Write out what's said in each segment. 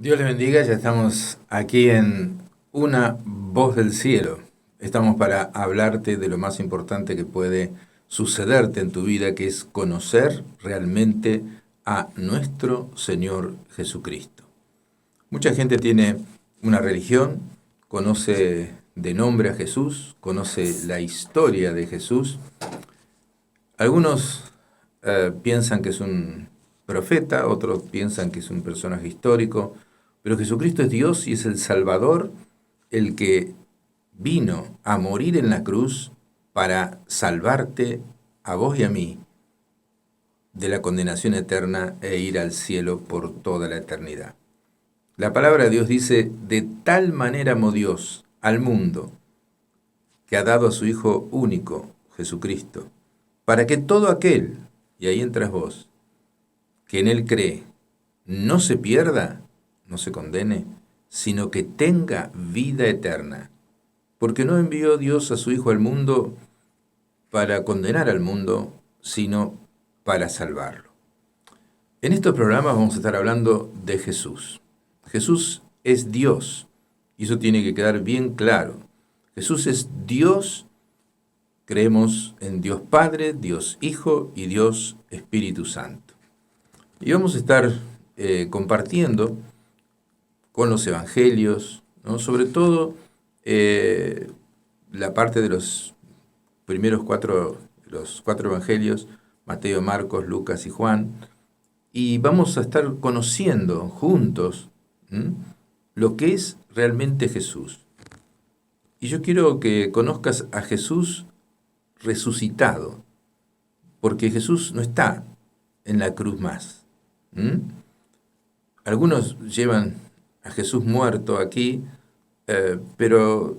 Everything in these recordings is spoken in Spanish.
Dios les bendiga, ya estamos aquí en Una Voz del Cielo. Estamos para hablarte de lo más importante que puede sucederte en tu vida, que es conocer realmente a nuestro Señor Jesucristo. Mucha gente tiene una religión, conoce de nombre a Jesús, conoce la historia de Jesús. Algunos piensan que es un profeta, otros piensan que es un personaje histórico, pero Jesucristo es Dios y es el Salvador, el que vino a morir en la cruz para salvarte a vos y a mí de la condenación eterna e ir al cielo por toda la eternidad. La palabra de Dios dice, de tal manera amó Dios al mundo, que ha dado a su Hijo único, Jesucristo, para que todo aquel, y ahí entras vos, que en Él cree, no se pierda, no se condene, sino que tenga vida eterna. Porque no envió Dios a su Hijo al mundo para condenar al mundo, sino para salvarlo. En estos programas vamos a estar hablando de Jesús. Jesús es Dios, y eso tiene que quedar bien claro. Jesús es Dios. Creemos en Dios Padre, Dios Hijo y Dios Espíritu Santo. Y vamos a estar compartiendo con los evangelios, ¿no? Sobre todo la parte de los primeros los cuatro evangelios, Mateo, Marcos, Lucas y Juan, y vamos a estar conociendo juntos lo que es realmente Jesús. Y yo quiero que conozcas a Jesús resucitado, porque Jesús no está en la cruz más. Algunos llevan a Jesús muerto aquí, pero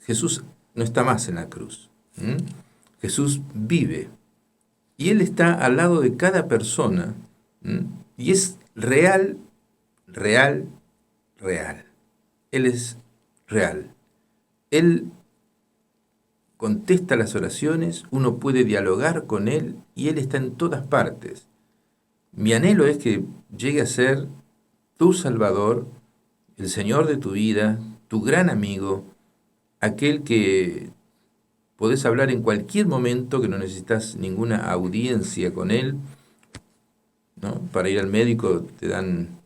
Jesús no está más en la cruz. Jesús vive y Él está al lado de cada persona y es real, real, real. Él es real. Él contesta las oraciones, uno puede dialogar con Él y Él está en todas partes. Mi anhelo es que llegue a ser tu Salvador, el Señor de tu vida, tu gran amigo, aquel que podés hablar en cualquier momento, que no necesitas ninguna audiencia con Él, ¿no? Para ir al médico te dan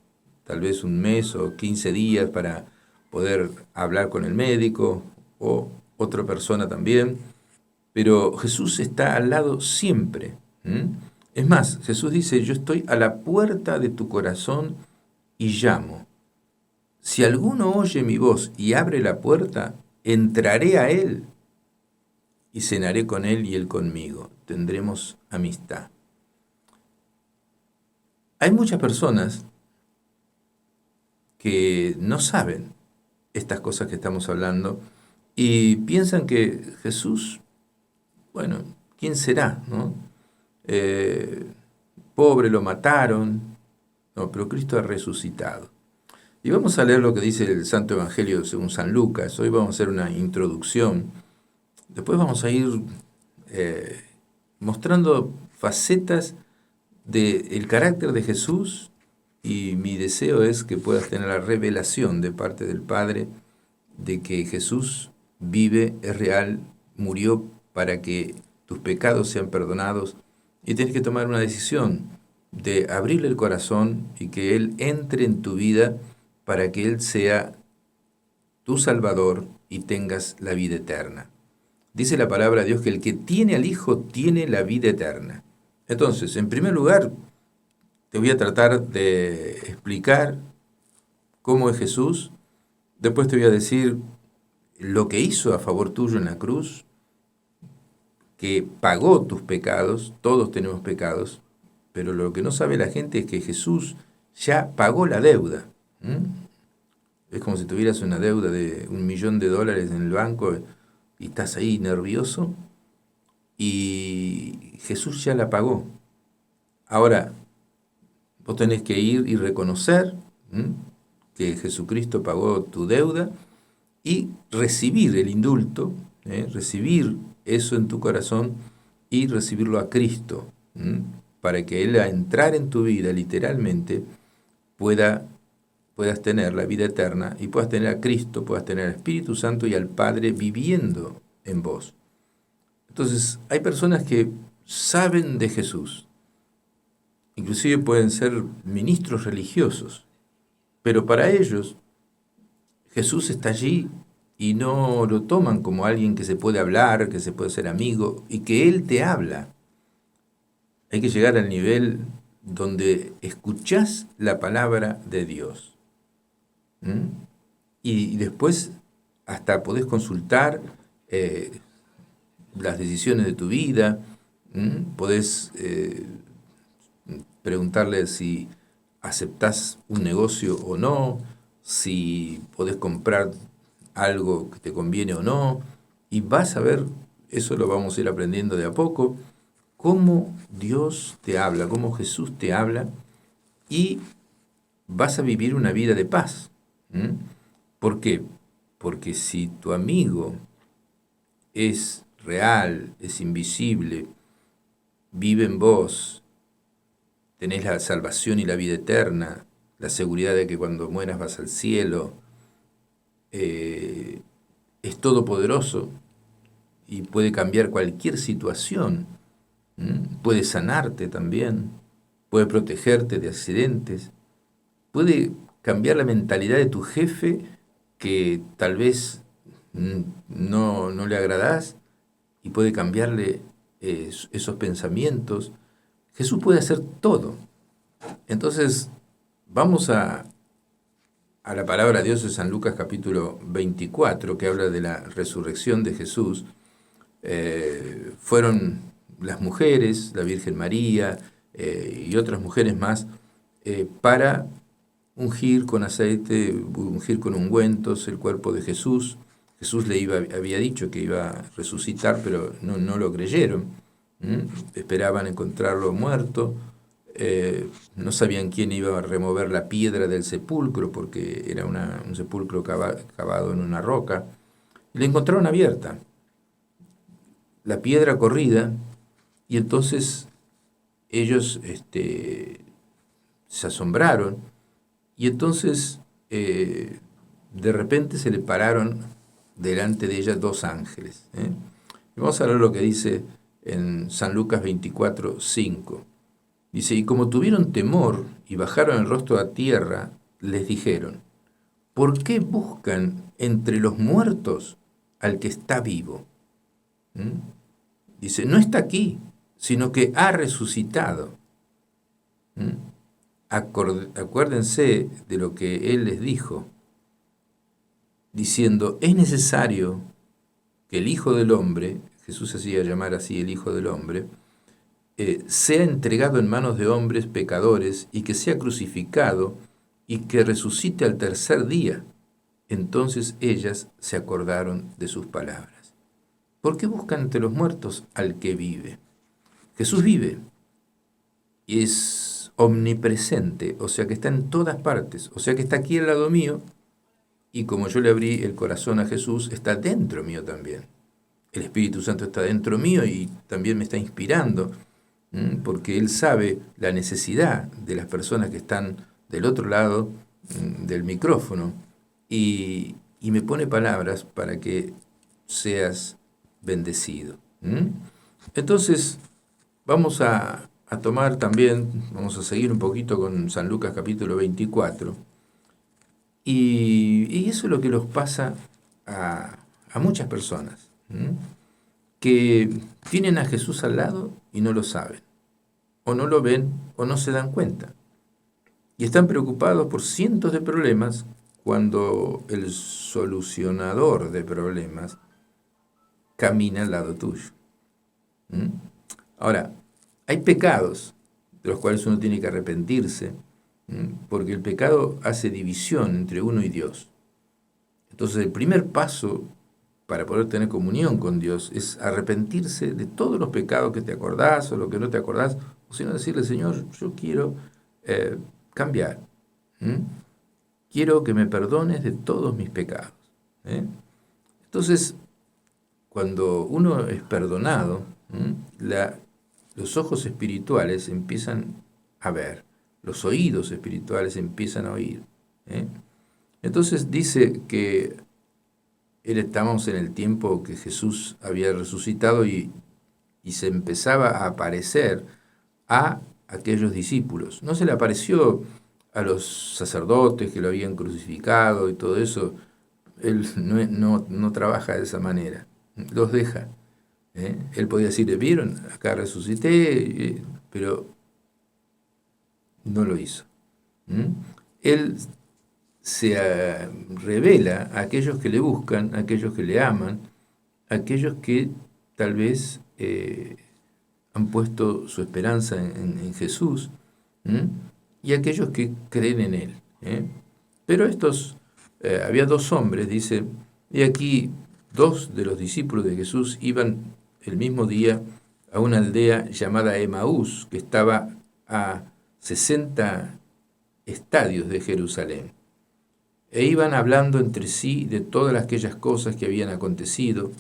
tal vez un mes o 15 días para poder hablar con el médico o otra persona también, pero Jesús está al lado siempre. Es más, Jesús dice, yo estoy a la puerta de tu corazón y llamo. Si alguno oye mi voz y abre la puerta, entraré a él y cenaré con él y él conmigo. Tendremos amistad. Hay muchas personas que no saben estas cosas que estamos hablando y piensan que Jesús, bueno, ¿quién será? ¿No? Pobre, lo mataron. No, pero Cristo ha resucitado. Y vamos a leer lo que dice el Santo Evangelio según San Lucas. Hoy vamos a hacer una introducción. Después vamos a ir mostrando facetas del carácter de Jesús y mi deseo es que puedas tener la revelación de parte del Padre de que Jesús vive, es real, murió para que tus pecados sean perdonados y tienes que tomar una decisión de abrirle el corazón y que Él entre en tu vida para que Él sea tu Salvador y tengas la vida eterna. Dice la palabra de Dios que el que tiene al Hijo tiene la vida eterna. Entonces, en primer lugar, te voy a tratar de explicar cómo es Jesús. Después te voy a decir lo que hizo a favor tuyo en la cruz, que pagó tus pecados. Todos tenemos pecados, pero lo que no sabe la gente es que Jesús ya pagó la deuda. Es como si tuvieras una deuda de $1.000.000 en el banco y estás ahí nervioso y Jesús ya la pagó. Ahora, vos tenés que ir y reconocer que Jesucristo pagó tu deuda y recibir el indulto, recibir eso en tu corazón y recibirlo a Cristo, para que Él, a entrar en tu vida literalmente, pueda puedas tener la vida eterna y puedas tener a Cristo, puedas tener al Espíritu Santo y al Padre viviendo en vos. Entonces, hay personas que saben de Jesús, inclusive pueden ser ministros religiosos, pero para ellos Jesús está allí y no lo toman como alguien que se puede hablar, que se puede ser amigo y que Él te habla. Hay que llegar al nivel donde escuchás la palabra de Dios. ¿Mm? Y después hasta podés consultar las decisiones de tu vida, podés preguntarle si aceptás un negocio o no, si podés comprar algo que te conviene o no, y vas a ver, eso lo vamos a ir aprendiendo de a poco, cómo Dios te habla, cómo Jesús te habla, y vas a vivir una vida de paz. ¿Por qué? Porque si tu amigo es real, es invisible, vive en vos, tenés la salvación y la vida eterna, la seguridad de que cuando mueras vas al cielo, es todopoderoso y puede cambiar cualquier situación, puede sanarte también, puede protegerte de accidentes, puede cambiar la mentalidad de tu jefe que tal vez no le agradás y puede cambiarle esos pensamientos. Jesús puede hacer todo. Entonces, vamos a la palabra de Dios de San Lucas capítulo 24, que habla de la resurrección de Jesús. Fueron las mujeres, la Virgen María y otras mujeres más, para ungir con aceite, ungir con ungüentos el cuerpo de Jesús. Jesús había dicho que iba a resucitar, pero no lo creyeron. Esperaban encontrarlo muerto. No sabían quién iba a remover la piedra del sepulcro, porque era un sepulcro cavado en una roca. Y la encontraron abierta, la piedra corrida, y entonces ellos se asombraron, y entonces de repente se le pararon delante de ella dos ángeles. Y vamos a ver lo que dice en San Lucas 24, 5. Dice, y como tuvieron temor y bajaron el rostro a tierra, les dijeron, ¿por qué buscan entre los muertos al que está vivo? Dice, no está aquí, sino que ha resucitado. Acuérdense de lo que Él les dijo, diciendo, es necesario que el Hijo del Hombre, Jesús hacía llamar así el Hijo del Hombre, sea entregado en manos de hombres pecadores y que sea crucificado y que resucite al tercer día. Entonces ellas se acordaron de sus palabras. ¿Por qué buscan entre los muertos al que vive? Jesús vive y es omnipresente, o sea que está en todas partes, o sea que está aquí al lado mío, y como yo le abrí el corazón a Jesús, está dentro mío también. El Espíritu Santo está dentro mío y también me está inspirando, porque Él sabe la necesidad de las personas que están del otro lado del micrófono y me pone palabras para que seas bendecido. Entonces, vamos a tomar también, vamos a seguir un poquito con San Lucas capítulo 24, y eso es lo que nos pasa a muchas personas, que tienen a Jesús al lado y no lo saben, o no lo ven, o no se dan cuenta. Y están preocupados por cientos de problemas cuando el solucionador de problemas camina al lado tuyo. Ahora, hay pecados de los cuales uno tiene que arrepentirse, porque el pecado hace división entre uno y Dios. Entonces, el primer paso para poder tener comunión con Dios es arrepentirse de todos los pecados que te acordás o lo que no te acordás, o sino decirle, Señor, yo quiero cambiar. Quiero que me perdones de todos mis pecados. Entonces, cuando uno es perdonado, los ojos espirituales empiezan a ver, los oídos espirituales empiezan a oír. ¿eh? Entonces dice que estábamos en el tiempo que Jesús había resucitado y se empezaba a aparecer a aquellos discípulos. No se le apareció a los sacerdotes que lo habían crucificado y todo eso. Él no trabaja de esa manera, los deja. Él podía decir, ¿vieron? Acá resucité, pero no lo hizo. Él se revela a aquellos que le buscan, a aquellos que le aman, a aquellos que tal vez han puesto su esperanza en Jesús, y a aquellos que creen en Él. Pero había dos hombres, dice, y aquí dos de los discípulos de Jesús iban el mismo día a una aldea llamada Emaús, que estaba a 60 estadios de Jerusalén. E iban hablando entre sí de todas aquellas cosas que habían acontecido,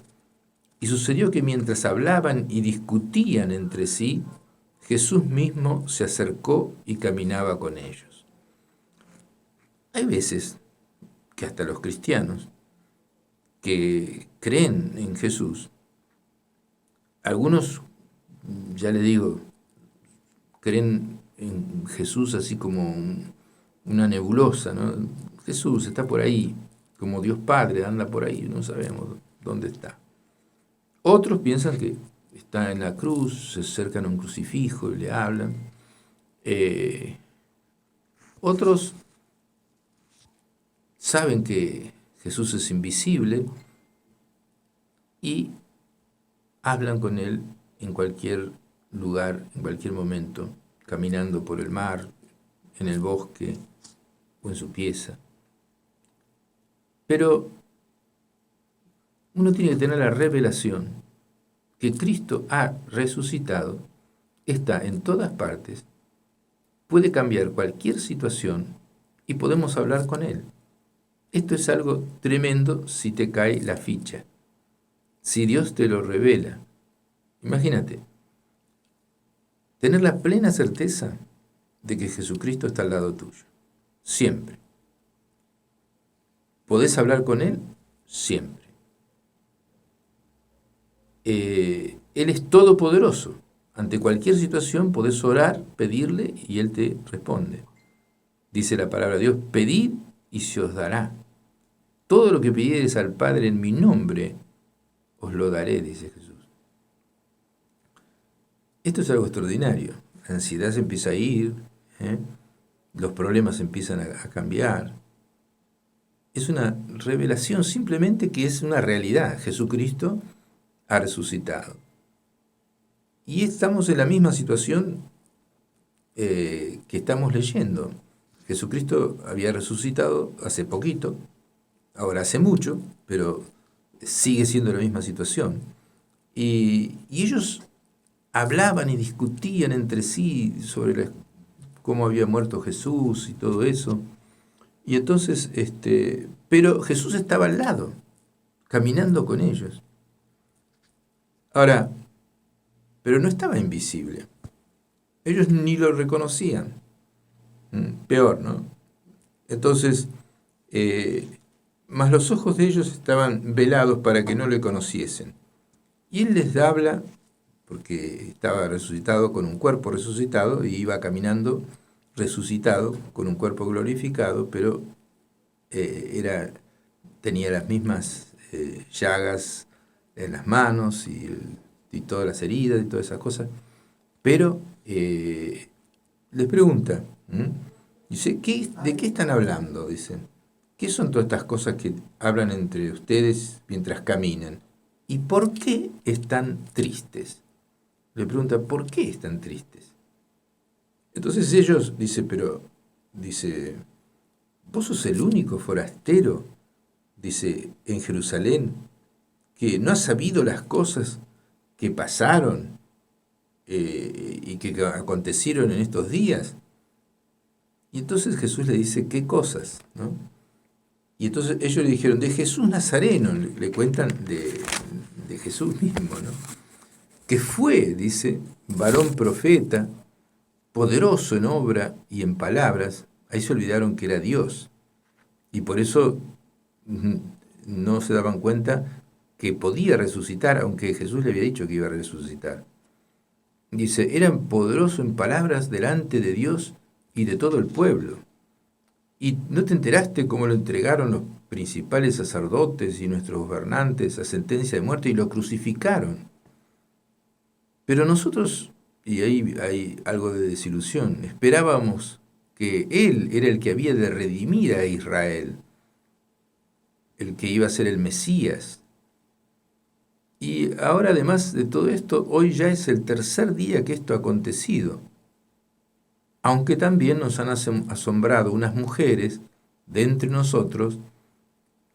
y sucedió que mientras hablaban y discutían entre sí, Jesús mismo se acercó y caminaba con ellos. Hay veces que hasta los cristianos que creen en Jesús, algunos, ya le digo, creen en Jesús así como una nebulosa, ¿no? Jesús está por ahí, como Dios Padre anda por ahí, no sabemos dónde está. Otros piensan que está en la cruz, se acercan a un crucifijo y le hablan. Otros saben que Jesús es invisible y hablan con Él en cualquier lugar, en cualquier momento, caminando por el mar, en el bosque o en su pieza. Pero uno tiene que tener la revelación que Cristo ha resucitado, está en todas partes, puede cambiar cualquier situación y podemos hablar con Él. Esto es algo tremendo si te cae la ficha, si Dios te lo revela. Imagínate, tener la plena certeza de que Jesucristo está al lado tuyo, siempre. ¿Podés hablar con Él? Siempre. Él es todopoderoso. Ante cualquier situación podés orar, pedirle y Él te responde. Dice la palabra de Dios, pedid y se os dará. Todo lo que pidiereis al Padre en mi nombre, os lo daré, dice Jesús. Esto es algo extraordinario. La ansiedad se empieza a ir, los problemas empiezan a cambiar. Es una revelación simplemente que es una realidad. Jesucristo ha resucitado. Y estamos en la misma situación que estamos leyendo. Jesucristo había resucitado hace poquito, ahora hace mucho, pero sigue siendo la misma situación. Y ellos hablaban y discutían entre sí sobre cómo había muerto Jesús y todo eso. Y entonces, pero Jesús estaba al lado, caminando con ellos. Ahora, pero no estaba invisible. Ellos ni lo reconocían. Peor, ¿no? Entonces, mas los ojos de ellos estaban velados para que no le conociesen. Y Él les habla, porque estaba resucitado con un cuerpo resucitado, y iba caminando resucitado con un cuerpo glorificado, pero tenía las mismas llagas en las manos y todas las heridas y todas esas cosas. Pero les pregunta, dice, ¿de qué están hablando? Dicen, ¿qué son todas estas cosas que hablan entre ustedes mientras caminan? ¿Y por qué están tristes? Le pregunta, ¿por qué están tristes? Entonces ellos, dice, vos sos el único forastero, dice, en Jerusalén, que no has sabido las cosas que pasaron y que acontecieron en estos días. Y entonces Jesús le dice, ¿qué cosas? ¿No? Y entonces ellos le dijeron, de Jesús Nazareno, le cuentan de Jesús mismo, ¿no? Que fue, dice, varón profeta, poderoso en obra y en palabras. Ahí se olvidaron que era Dios. Y por eso no se daban cuenta que podía resucitar, aunque Jesús le había dicho que iba a resucitar. Dice, eran poderosos en palabras delante de Dios y de todo el pueblo. ¿Y no te enteraste cómo lo entregaron los principales sacerdotes y nuestros gobernantes a sentencia de muerte y lo crucificaron? Pero nosotros, y ahí hay algo de desilusión, esperábamos que Él era el que había de redimir a Israel, el que iba a ser el Mesías. Y ahora, además de todo esto, hoy ya es el tercer día que esto ha acontecido. Aunque también nos han asombrado unas mujeres de entre nosotros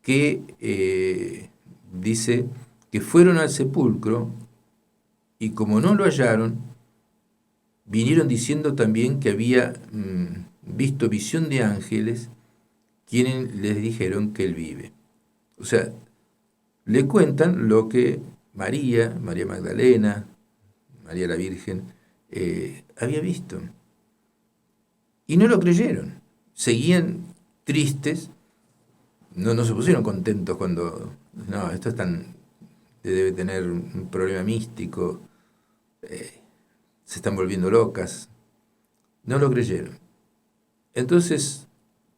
que dice que fueron al sepulcro y como no lo hallaron, vinieron diciendo también que había visto visión de ángeles quienes les dijeron que él vive. O sea, le cuentan lo que María Magdalena, María la Virgen, había visto. Y no lo creyeron. Seguían tristes, no se pusieron contentos cuando, no, esto es tan, debe tener un problema místico, se están volviendo locas. No lo creyeron. Entonces,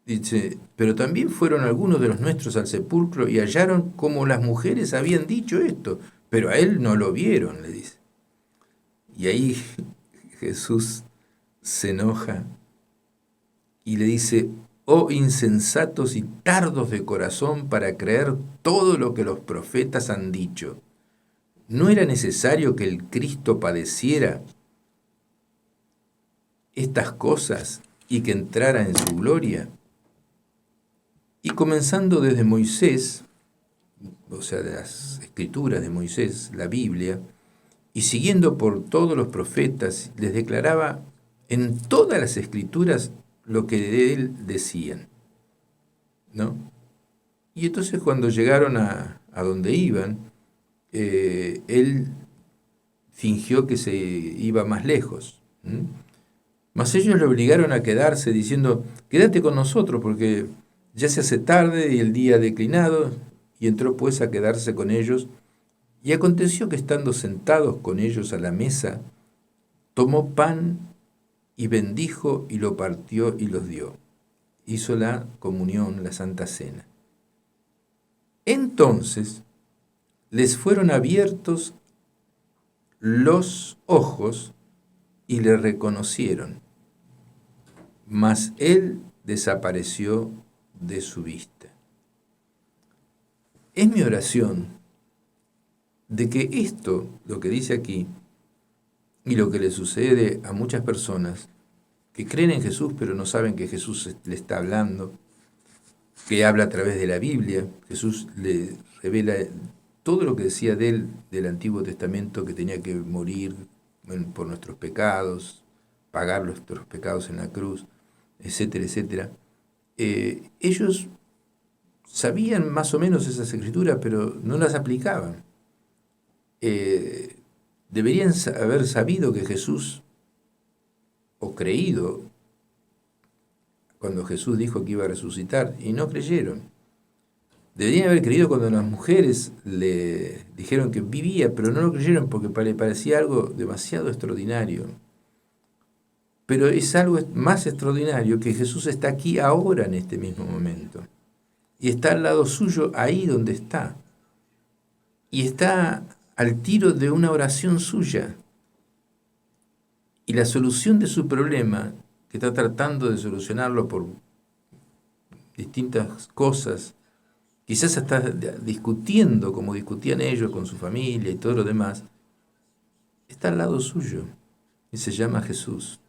dice, pero también fueron algunos de los nuestros al sepulcro y hallaron como las mujeres habían dicho esto, pero a él no lo vieron, le dice. Y ahí Jesús se enoja y le dice, oh insensatos y tardos de corazón para creer todo lo que los profetas han dicho. ¿No era necesario que el Cristo padeciera estas cosas y que entrara en su gloria? Y comenzando desde Moisés, o sea, de las escrituras de Moisés, la Biblia, y siguiendo por todos los profetas, les declaraba en todas las escrituras lo que de él decían, ¿no? Y entonces cuando llegaron a donde iban, él fingió que se iba más lejos. Mas ellos le obligaron a quedarse diciendo, quédate con nosotros porque ya se hace tarde y el día ha declinado, y entró pues a quedarse con ellos. Y aconteció que estando sentados con ellos a la mesa, tomó pan y bendijo y lo partió y los dio. Hizo la comunión, la Santa Cena. Entonces les fueron abiertos los ojos y le reconocieron, mas él desapareció de su vista. Es mi oración de que esto, lo que dice aquí, y lo que le sucede a muchas personas que creen en Jesús pero no saben que Jesús le está hablando, que habla a través de la Biblia, Jesús le revela todo lo que decía de él del Antiguo Testamento, que tenía que morir por nuestros pecados, pagar nuestros pecados en la cruz, etcétera, etcétera. Ellos sabían más o menos esas escrituras, pero no las aplicaban. Deberían haber sabido que Jesús, o creído, cuando Jesús dijo que iba a resucitar, y no creyeron. Deberían haber creído cuando las mujeres le dijeron que vivía, pero no lo creyeron porque le parecía algo demasiado extraordinario. Pero es algo más extraordinario que Jesús está aquí ahora en este mismo momento. Y está al lado suyo ahí donde está. Y está al tiro de una oración suya. Y la solución de su problema, que está tratando de solucionarlo por distintas cosas, quizás está discutiendo como discutían ellos con su familia y todo lo demás, está al lado suyo y se llama Jesús.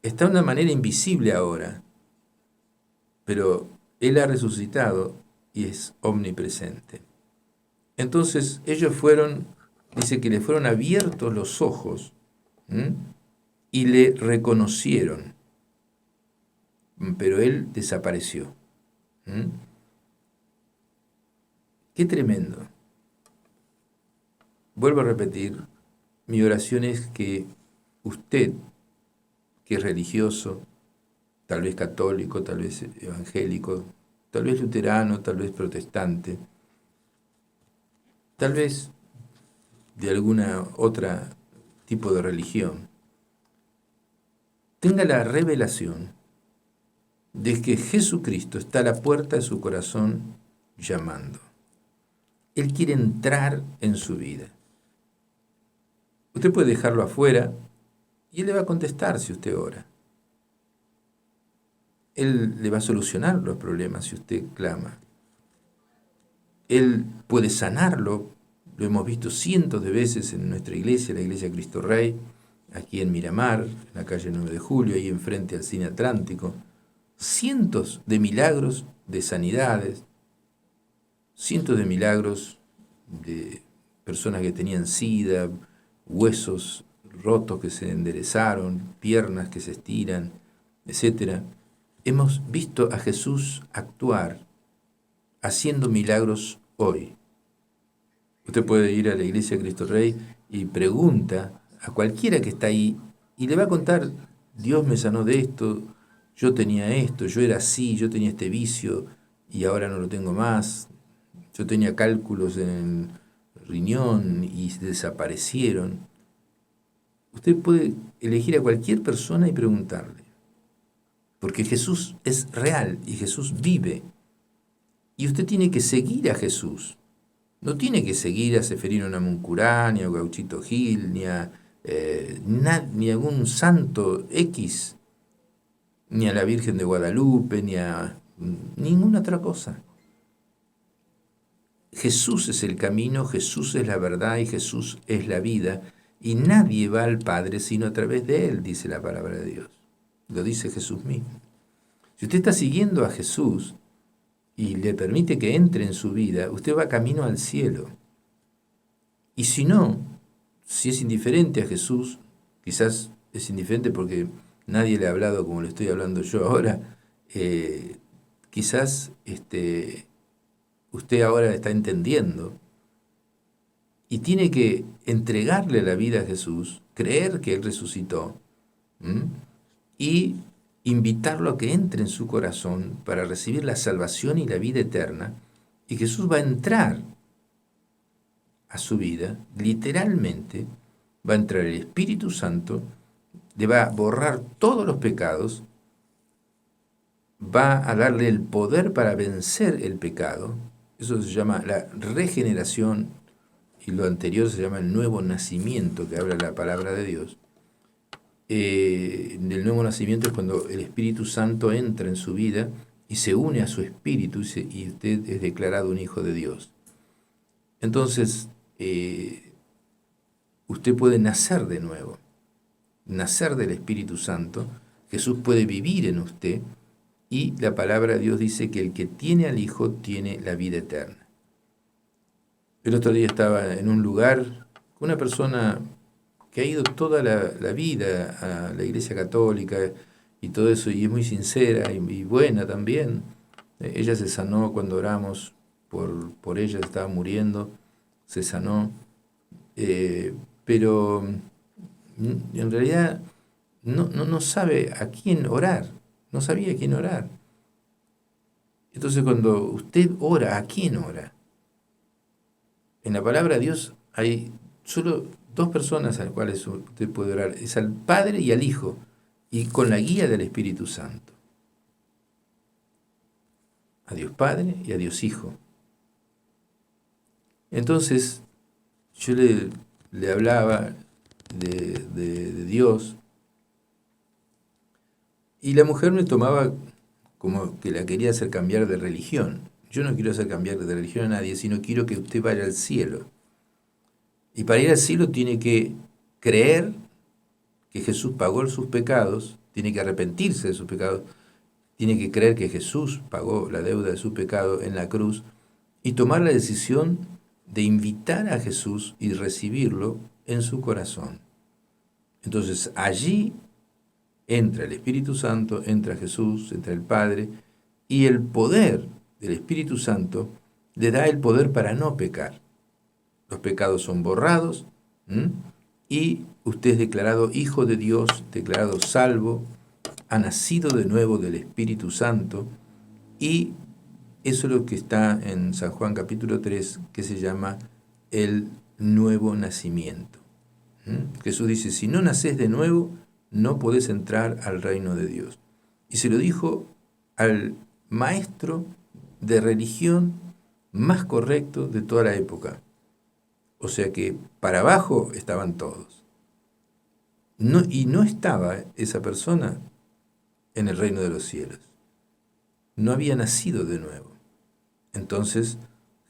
Está de una manera invisible ahora, pero Él ha resucitado y es omnipresente. Entonces ellos dice que le fueron abiertos los ojos y le reconocieron, pero Él desapareció. Qué tremendo. Vuelvo a repetir, mi oración es que usted, que es religioso, tal vez católico, tal vez evangélico, tal vez luterano, tal vez protestante, tal vez de alguna otra tipo de religión, tenga la revelación de que Jesucristo está a la puerta de su corazón llamando. Él quiere entrar en su vida. Usted puede dejarlo afuera y Él le va a contestar si usted ora. Él le va a solucionar los problemas si usted clama. Él puede sanarlo. Lo hemos visto cientos de veces en nuestra iglesia, la iglesia Cristo Rey, aquí en Miramar, en la calle 9 de Julio, ahí enfrente al Cine Atlántico. Cientos de milagros de sanidades, cientos de milagros de personas que tenían sida, huesos rotos que se enderezaron, piernas que se estiran, etc. Hemos visto a Jesús actuar haciendo milagros hoy. Usted puede ir a la iglesia Cristo Rey y pregunta a cualquiera que está ahí y le va a contar: Dios me sanó de esto, yo tenía esto, yo era así, yo tenía este vicio y ahora no lo tengo más, yo tenía cálculos en el riñón y desaparecieron. Usted puede elegir a cualquier persona y preguntarle, porque Jesús es real y Jesús vive. Y usted tiene que seguir a Jesús. No tiene que seguir a Seferino Namuncurá, ni a Gauchito Gil, ni a algún santo X, ni a la Virgen de Guadalupe, ni a ninguna otra cosa. Jesús es el camino, Jesús es la verdad y Jesús es la vida. Y nadie va al Padre sino a través de Él, dice la palabra de Dios. Lo dice Jesús mismo. Si usted está siguiendo a Jesús y le permite que entre en su vida, usted va camino al cielo. Y si no, si es indiferente a Jesús, quizás es indiferente porque nadie le ha hablado como le estoy hablando yo ahora, quizás usted ahora está entendiendo y tiene que entregarle la vida a Jesús, creer que Él resucitó, y invitarlo a que entre en su corazón para recibir la salvación y la vida eterna, y Jesús va a entrar a su vida, literalmente, va a entrar el Espíritu Santo, le va a borrar todos los pecados, va a darle el poder para vencer el pecado. Eso se llama la regeneración, y lo anterior se llama el nuevo nacimiento, que habla la palabra de Dios. El nuevo nacimiento es cuando el Espíritu Santo entra en su vida y se une a su espíritu y usted es declarado un hijo de Dios. Entonces, usted puede nacer de nuevo, nacer del Espíritu Santo. Jesús puede vivir en usted y la palabra de Dios dice que el que tiene al Hijo tiene la vida eterna. El otro día estaba en un lugar con una persona que ha ido toda la vida a la Iglesia Católica y todo eso, y es muy sincera y buena también. Ella se sanó cuando oramos por ella, estaba muriendo, se sanó, pero en realidad no sabe a quién orar, no sabía a quién orar. Entonces cuando usted ora, ¿a quién ora? En la palabra de Dios hay solo dos personas a las cuales usted puede orar, es al Padre y al Hijo, y con la guía del Espíritu Santo. A Dios Padre y a Dios Hijo. Entonces, yo le hablaba de Dios, y la mujer me tomaba como que la quería hacer cambiar de religión. Yo no quiero hacer cambiar de religión a nadie, sino quiero que usted vaya al cielo. Y para ir al cielo tiene que creer que Jesús pagó sus pecados, tiene que arrepentirse de sus pecados, tiene que creer que Jesús pagó la deuda de su pecado en la cruz y tomar la decisión de invitar a Jesús y recibirlo en su corazón. Entonces allí entra el Espíritu Santo, entra Jesús, entra el Padre, y el poder del Espíritu Santo le da el poder para no pecar. Los pecados son borrados, y usted es declarado hijo de Dios, declarado salvo, ha nacido de nuevo del Espíritu Santo, y eso es lo que está en San Juan capítulo 3, que se llama el nuevo nacimiento. Jesús dice, si no nacés de nuevo, no podés entrar al reino de Dios. Y se lo dijo al maestro de religión más correcto de toda la época. O sea que para abajo estaban todos. Y no estaba esa persona en el reino de los cielos. No había nacido de nuevo. Entonces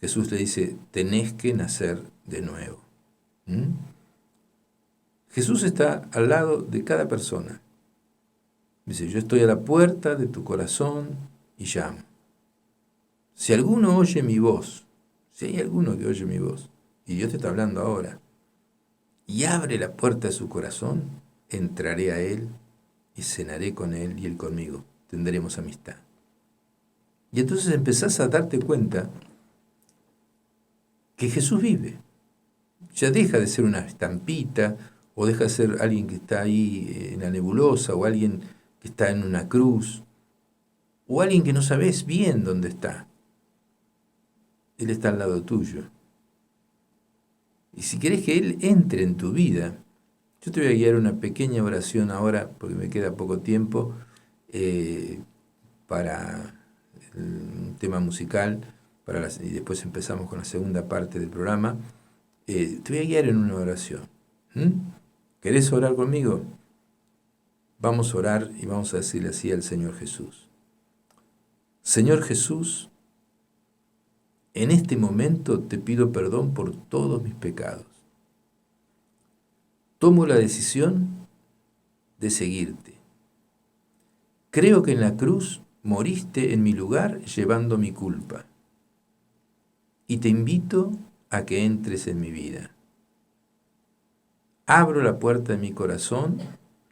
Jesús le dice, tenés que nacer de nuevo. Jesús está al lado de cada persona. Dice, yo estoy a la puerta de tu corazón y llamo. Si alguno oye mi voz, si hay alguno que oye mi voz, y Dios te está hablando ahora, y abre la puerta de su corazón, entraré a él y cenaré con él y él conmigo. Tendremos amistad. Y entonces empezás a darte cuenta que Jesús vive. Ya deja de ser una estampita, o deja de ser alguien que está ahí en la nebulosa, o alguien que está en una cruz, o alguien que no sabes bien dónde está. Él está al lado tuyo. Y si querés que Él entre en tu vida, yo te voy a guiar una pequeña oración ahora, porque me queda poco tiempo, para un tema musical, y después empezamos con la segunda parte del programa. Te voy a guiar en una oración. ¿Querés orar conmigo? Vamos a orar y vamos a decirle así al Señor Jesús. Señor Jesús, en este momento te pido perdón por todos mis pecados. Tomo la decisión de seguirte. Creo que en la cruz moriste en mi lugar llevando mi culpa. Y te invito a que entres en mi vida. Abro la puerta de mi corazón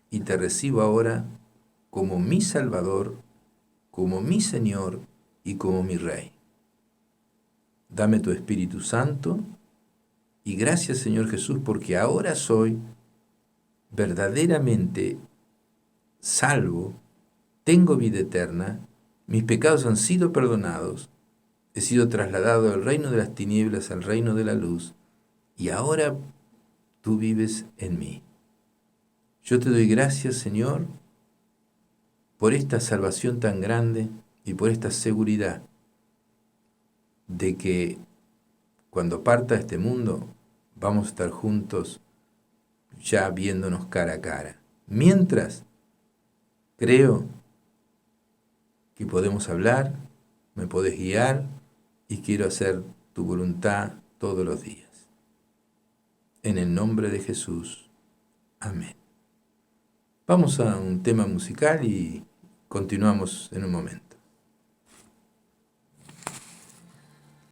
y te recibo ahora como mi Salvador, como mi Señor y como mi Rey. Dame tu Espíritu Santo y gracias, Señor Jesús, porque ahora soy verdaderamente salvo, tengo vida eterna, mis pecados han sido perdonados, he sido trasladado del reino de las tinieblas al reino de la luz, y ahora tú vives en mí. Yo te doy gracias, Señor, por esta salvación tan grande y por esta seguridad de que cuando parta este mundo vamos a estar juntos ya viéndonos cara a cara. Mientras, creo que podemos hablar, me podés guiar y quiero hacer tu voluntad todos los días. En el nombre de Jesús. Amén. Vamos a un tema musical y continuamos en un momento.